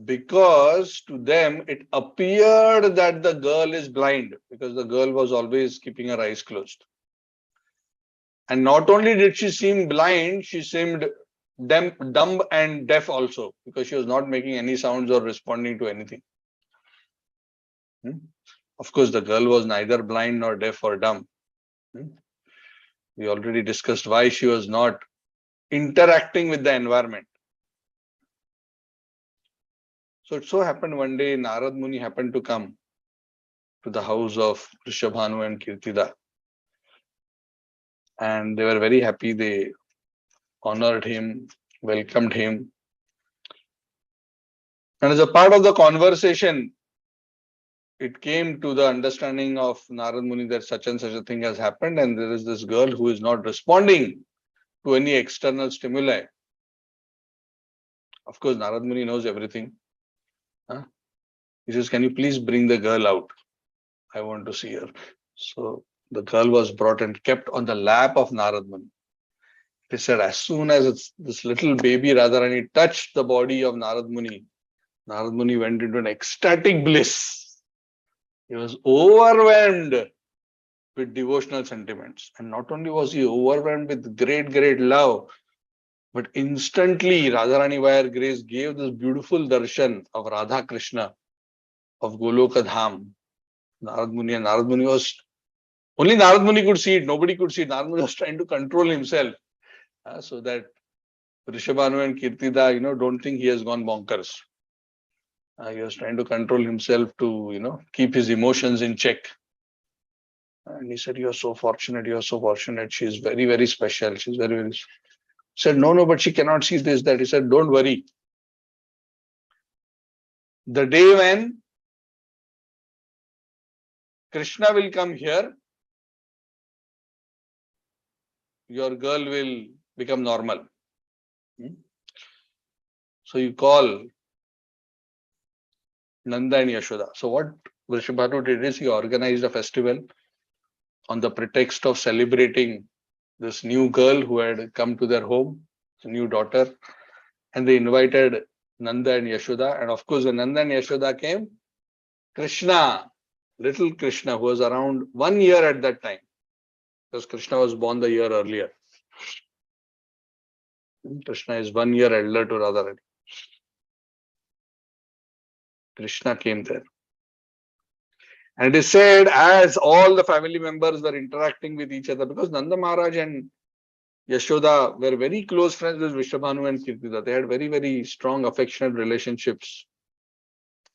Because to them it appeared that the girl is blind, because the girl was always keeping her eyes closed. And not only did she seem blind, she seemed dumb and deaf also, because she was not making any sounds or responding to anything. Of course, the girl was neither blind nor deaf or dumb. We already discussed why she was not interacting with the environment. So it so happened one day Narad Muni happened to come to the house of Vrishabhanu and Kirtida. And they were very happy. They honored him, welcomed him. And as a part of the conversation, it came to the understanding of Narad Muni that such and such a thing has happened, and there is this girl who is not responding to any external stimuli. Of course, Narad Muni knows everything. He says, "Can you please bring the girl out? I want to see her." So the girl was brought and kept on the lap of Narad Muni. He said, as soon as this little baby Radharani touched the body of Narad Muni went into an ecstatic bliss. He was overwhelmed with devotional sentiments. And not only was he overwhelmed with great, great love, but instantly Radharani by her grace gave this beautiful darshan of Radha Krishna, of Goloka Dham. Narad Muni was, only Narad Muni could see it, nobody could see it. Narad Muni was trying to control himself so that Vrishabhanu and Kirtida, don't think he has gone bonkers. He was trying to control himself to, keep his emotions in check. And he said, "You are so fortunate. You are so fortunate. She is very, very special. She's very, very." He said, "No, but she cannot see this, that." He said, "Don't worry. The day when Krishna will come here, your girl will become normal." So you call Nanda and Yashoda. So what Vrishabhanu did is he organized a festival on the pretext of celebrating this new girl who had come to their home, a new daughter, and they invited Nanda and Yashoda. And of course, when Nanda and Yashoda came, Krishna, little Krishna, who was around 1 year at that time, because Krishna was born the year earlier. Krishna is 1 year elder to Radharani. Krishna came there. And it is said, as all the family members were interacting with each other, because Nanda Maharaj and Yashoda were very close friends with Vrishabhanu and Kirtida. They had very, very strong affectionate relationships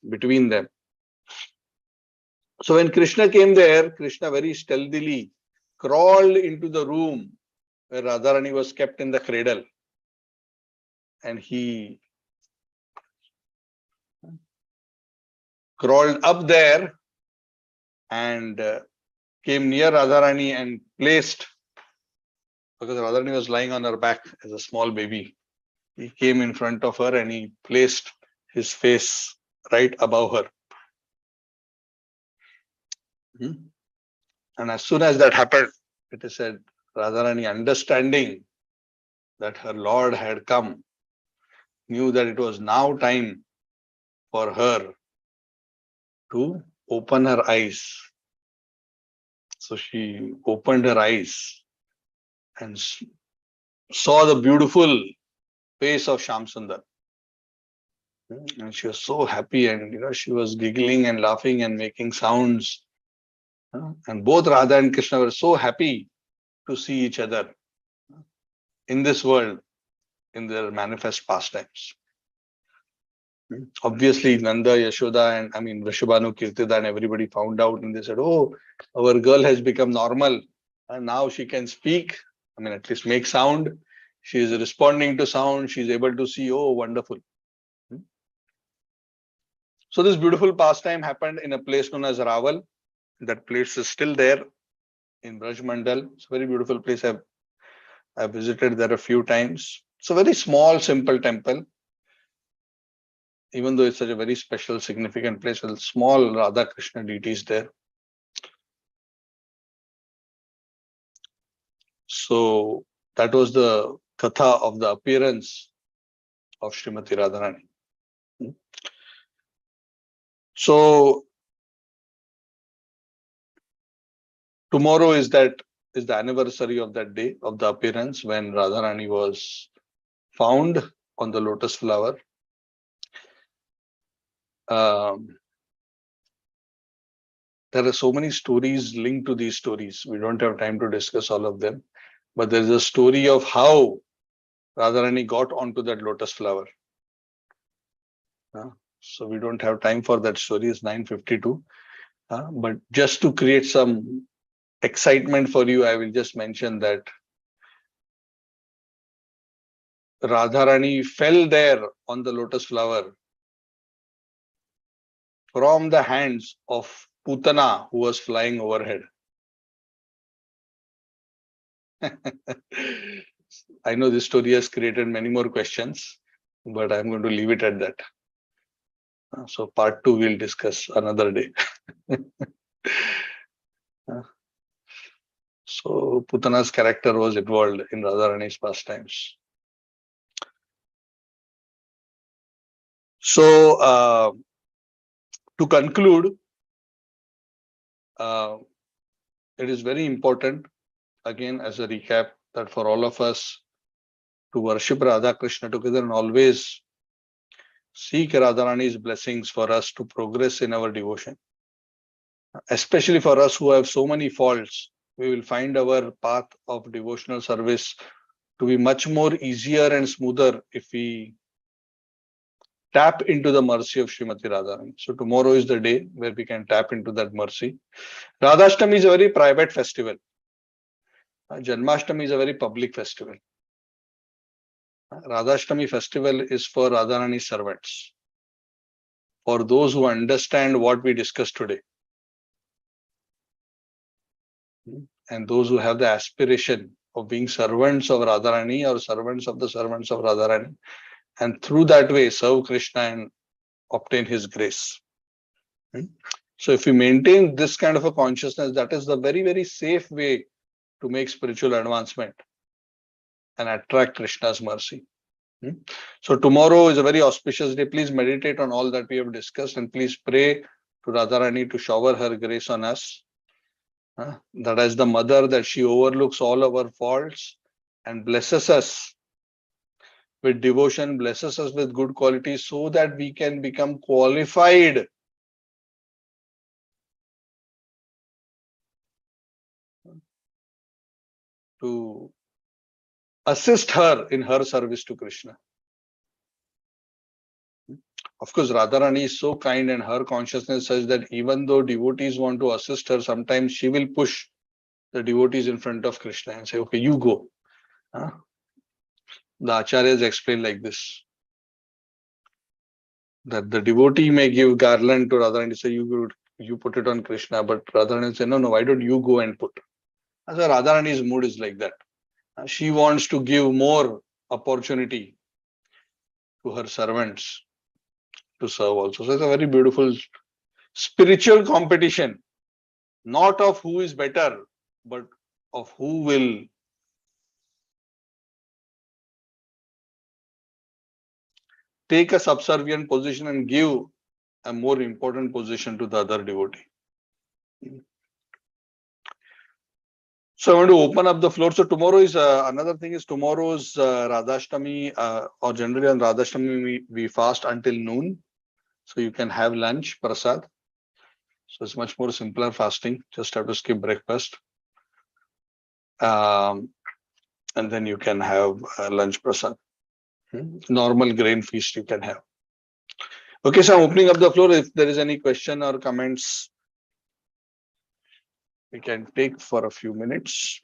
between them. So when Krishna came there, Krishna very stealthily crawled into the room where Radharani was kept in the cradle, and he crawled up there and came near Radharani and placed, because Radharani was lying on her back as a small baby, he came in front of her and he placed his face right above her. And as soon as that happened, it is said, Radharani, understanding that her Lord had come, knew that it was now time for her to open her eyes. So she opened her eyes and saw the beautiful face of Shamsundar. And she was so happy, and she was giggling and laughing and making sounds. And both Radha and Krishna were so happy to see each other in this world, in their manifest pastimes. Obviously, Nanda, Yashoda, and Vrishabhanu, Kirtida, and everybody found out, and they said, "Oh, our girl has become normal, and now she can speak. At least make sound. She is responding to sound. She is able to see. Oh, wonderful." So this beautiful pastime happened in a place known as Raval. That place is still there in Braj Mandal. It's a very beautiful place. I've visited there a few times. It's a very small, simple temple. Even though it's such a very special, significant place, with small Radha Krishna deities there. So that was the katha of the appearance of Srimati Radharani. So tomorrow is the anniversary of that day of the appearance when Radharani was found on the lotus flower. There are so many stories linked to these stories. We don't have time to discuss all of them. But there is a story of how Radharani got onto that lotus flower. So we don't have time for that story. It's 9:52. But just to create some excitement for you, I will just mention that Radharani fell there on the lotus flower from the hands of Putana, who was flying overhead. I know this story has created many more questions, but I'm going to leave it at that. So part 2 we'll discuss another day. So Putana's character was involved in Radharani's pastimes. So to conclude, it is very important, again as a recap, that for all of us to worship Radha Krishna together and always seek Radharani's blessings for us to progress in our devotion. Especially for us who have so many faults, we will find our path of devotional service to be much more easier and smoother if we tap into the mercy of Srimati Radharani. So tomorrow is the day where we can tap into that mercy. Radhastami is a very private festival. Janmashtami is a very public festival. Radhastami festival is for Radharani servants, for those who understand what we discussed today, and those who have the aspiration of being servants of Radharani or servants of Radharani, and through that way serve Krishna and obtain his grace. So if we maintain this kind of a consciousness, that is the very, very safe way to make spiritual advancement and attract Krishna's mercy. So tomorrow is a very auspicious day. Please meditate on all that we have discussed, and please pray to Radharani to shower her grace on us. That as the mother, that she overlooks all our faults and blesses us with devotion, blesses us with good qualities, so that we can become qualified to assist her in her service to Krishna. Of course, Radharani is so kind and her consciousness such that even though devotees want to assist her, sometimes she will push the devotees in front of Krishna and say, okay, you go. Huh? The acharyas explain like this, that the devotee may give garland to Radharani, say, you put it on Krishna, but Radharani say, no, why don't you go and put? So Radharani's mood is like that. She wants to give more opportunity to her servants to serve also. So it's a very beautiful spiritual competition, not of who is better, but of who will take a subservient position and give a more important position to the other devotee. So I want to open up the floor. So tomorrow is another thing is tomorrow's Radhastami, or generally on Radhastami we fast until noon. So you can have lunch, prasad. So it's much more simpler fasting. Just have to skip breakfast. And then you can have lunch prasad. Normal grain feast you can have. Okay, so I'm opening up the floor. If there is any question or comments, we can take for a few minutes.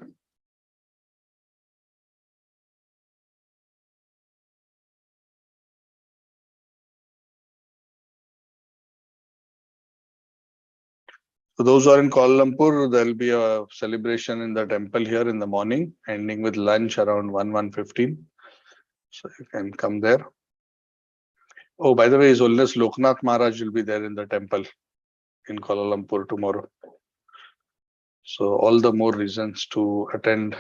So those who are in Kuala Lumpur, there will be a celebration in the temple here in the morning, ending with lunch around 1:15. So you can come there. Oh, by the way, His Holiness Loknath Maharaj will be there in the temple in Kuala Lumpur tomorrow. So all the more reasons to attend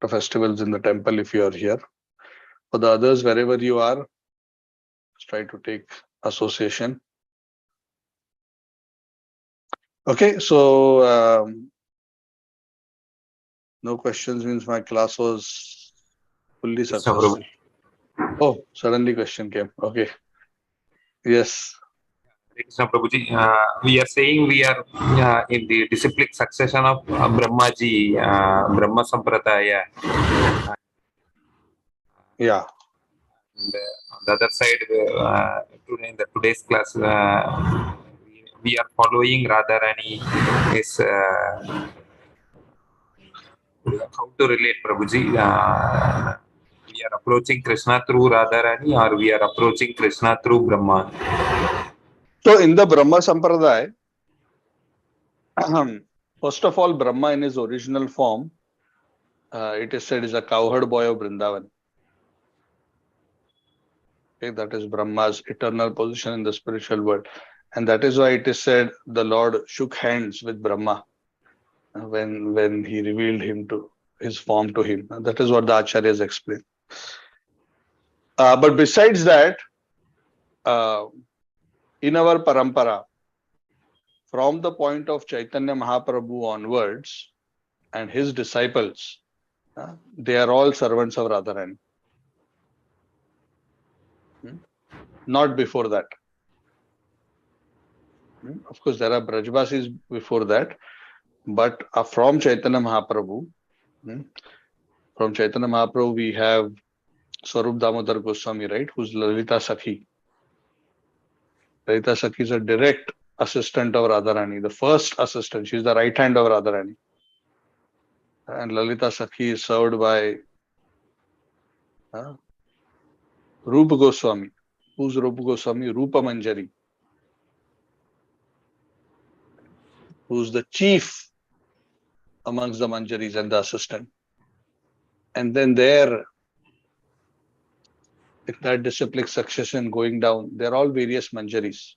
the festivals in the temple if you are here. For the others, wherever you are, try to take association. Okay, so no questions means my class was fully successful. Oh, suddenly question came. Okay. Yes. Krishna Prabhuji, we are saying we are in the disciplic succession of Brahmaji, Brahma Sampradaya. Yeah. And on the other side, today in the today's class, we are following Radharani. Is how to relate, Prabhuji? We are approaching Krishna through Radharani, or we are approaching Krishna through Brahma? So in the Brahma Sampradaya, first of all, Brahma in his original form, it is said is a cowherd boy of Vrindavan. Okay, that is Brahma's eternal position in the spiritual world. And that is why it is said the Lord shook hands with Brahma when he revealed his form to him. And that is what the Acharyas explain. But besides that, in our parampara, from the point of Chaitanya Mahaprabhu onwards and his disciples, they are all servants of Radharani. Not before that. Of course, there are Brajvasis before that, but from Chaitanya Mahaprabhu, we have Swarup Damodar Goswami, right, who's Lalita Sakhi. Lalita Sakhi is a direct assistant of Radharani, the first assistant. She's the right hand of Radharani. And Lalita Sakhi is served by Rupa Goswami. Who's Rupa Goswami? Rupa Manjari, who's the chief amongst the Manjaris and the assistant. And then there, in that disciplic succession going down, they're all various Manjaris.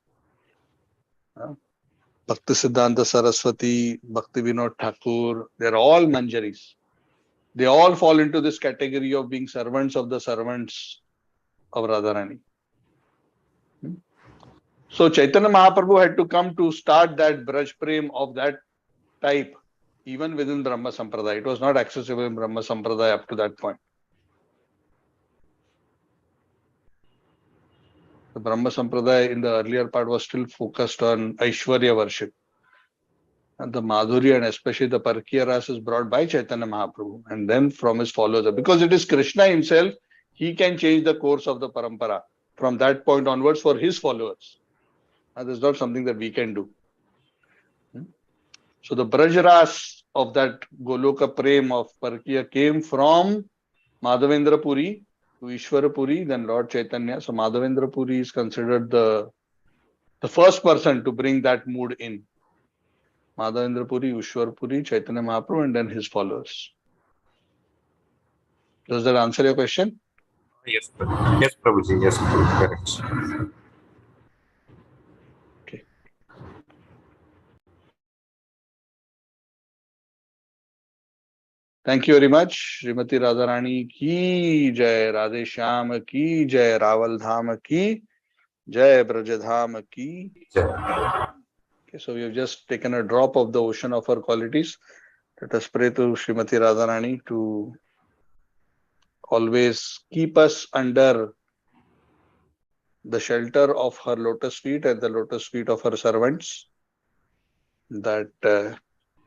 Bhakti Siddhanta Saraswati, Bhakti Vinod Thakur, they're all Manjaris. They all fall into this category of being servants of the servants of Radharani. So Chaitanya Mahaprabhu had to come to start that Braj Prem of that type, even within Brahma Sampradaya. It was not accessible in Brahma Sampradaya up to that point. The Brahma Sampradaya in the earlier part was still focused on Aishwarya worship. And the Madhurya and especially the Parkiya Ras is brought by Chaitanya Mahaprabhu and then from his followers. Because it is Krishna himself, he can change the course of the parampara. from that point onwards for his followers. That is not something that we can do. So the Brajras of that Goloka Prem of Parkiya came from Madhavendra Puri to Ishwara Puri, then Lord Chaitanya. So Madhavendra Puri is considered the first person to bring that mood in. Madhavendra Puri, Ishwara Puri, Chaitanya Mahaprabhu, and then his followers. Does that answer your question? Yes, Prabhuji. Yes, correct. Okay. Thank you very much. Srimati Radharani ki jai, Radheshyam ki jai, Raval Dham ki jai, Brajadham ki. Okay, so we have just taken a drop of the ocean of her qualities. Let us pray to Srimati Radharani to always keep us under the shelter of her lotus feet and the lotus feet of her servants, that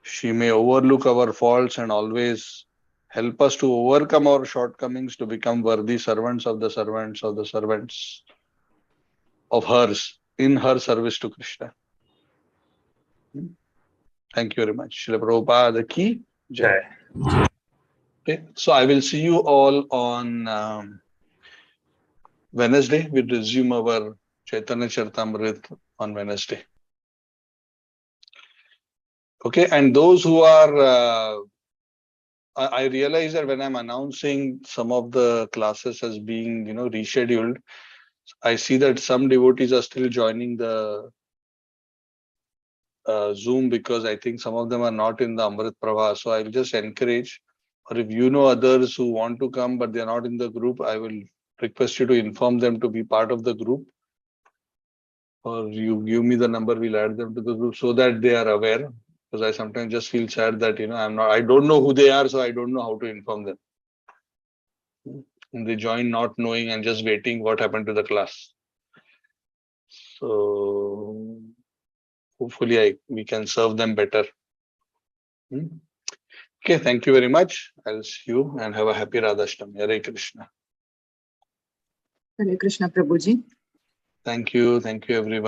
she may overlook our faults and always help us to overcome our shortcomings to become worthy servants of the servants of the servants of hers in her service to Krishna. Thank you very much. Srila Prabhupada ki jai. Okay, so I will see you all on Wednesday. We'll resume our Chaitanya Charitamrita on Wednesday. Okay, and those who are, I realize that when I'm announcing some of the classes as being, rescheduled, I see that some devotees are still joining the Zoom because I think some of them are not in the Amrit Prabha. So I'll just encourage, or if you know others who want to come but they're not in the group, I will request you to inform them to be part of the group. Or you give me the number, we'll add them to the group so that they are aware. Because I sometimes just feel sad that, I don't know who they are, so I don't know how to inform them. And they join not knowing and just waiting what happened to the class. So hopefully we can serve them better. Okay, thank you very much. I'll see you and have a happy Radhastami. Hare Krishna. Hare Krishna, Prabhuji. Thank you everyone.